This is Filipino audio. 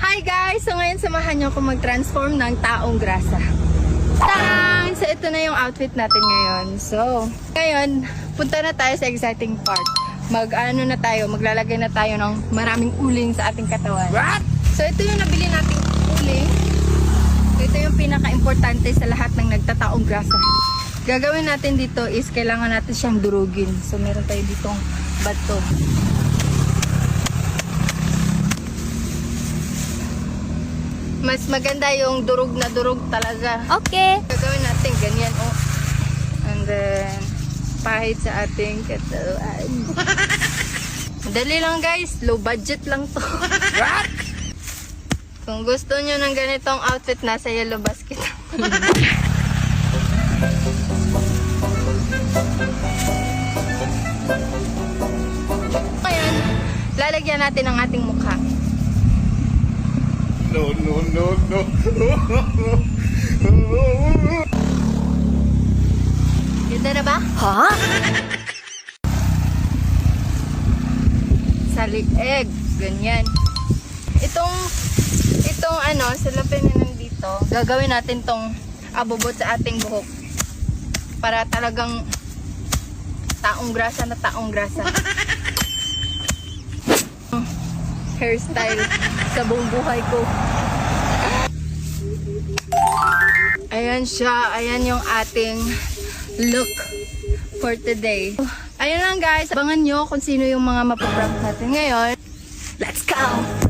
Hi guys! So ngayon samahan niyo ako mag-transform ng taong grasa. Tang! So ito na yung outfit natin ngayon. So, ngayon, punta na tayo sa exciting part. Maglalagay na tayo ng maraming uling sa ating katawan. What? So ito yung nabili nating uling. So, ito yung pinaka-importante sa lahat ng nagtataong grasa. Gagawin natin dito is kailangan natin siyang durugin. So meron tayo ditong bato. Mas maganda yung durug na durug talaga. Okay. Gagawin natin ganyan, oh. And then, pahit sa ating katawan. Madali lang guys, low budget lang to. What? Kung gusto nyo ng ganitong outfit, nasa Yellow Basket. Ngayon, lalagyan natin ang ating mukha. No. Ganda na ba? Huh? Sa lieg, ganyan. Itong salapin na nandito, gagawin natin tong abobot sa ating buhok. Para talagang taong grasa na taong grasa. Hairstyle sa buong buhay ko. Ayan siya. Ayan yung ating look for today. Ayan lang guys. Abangan nyo kung sino yung mga mapaprank natin ngayon. Let's go!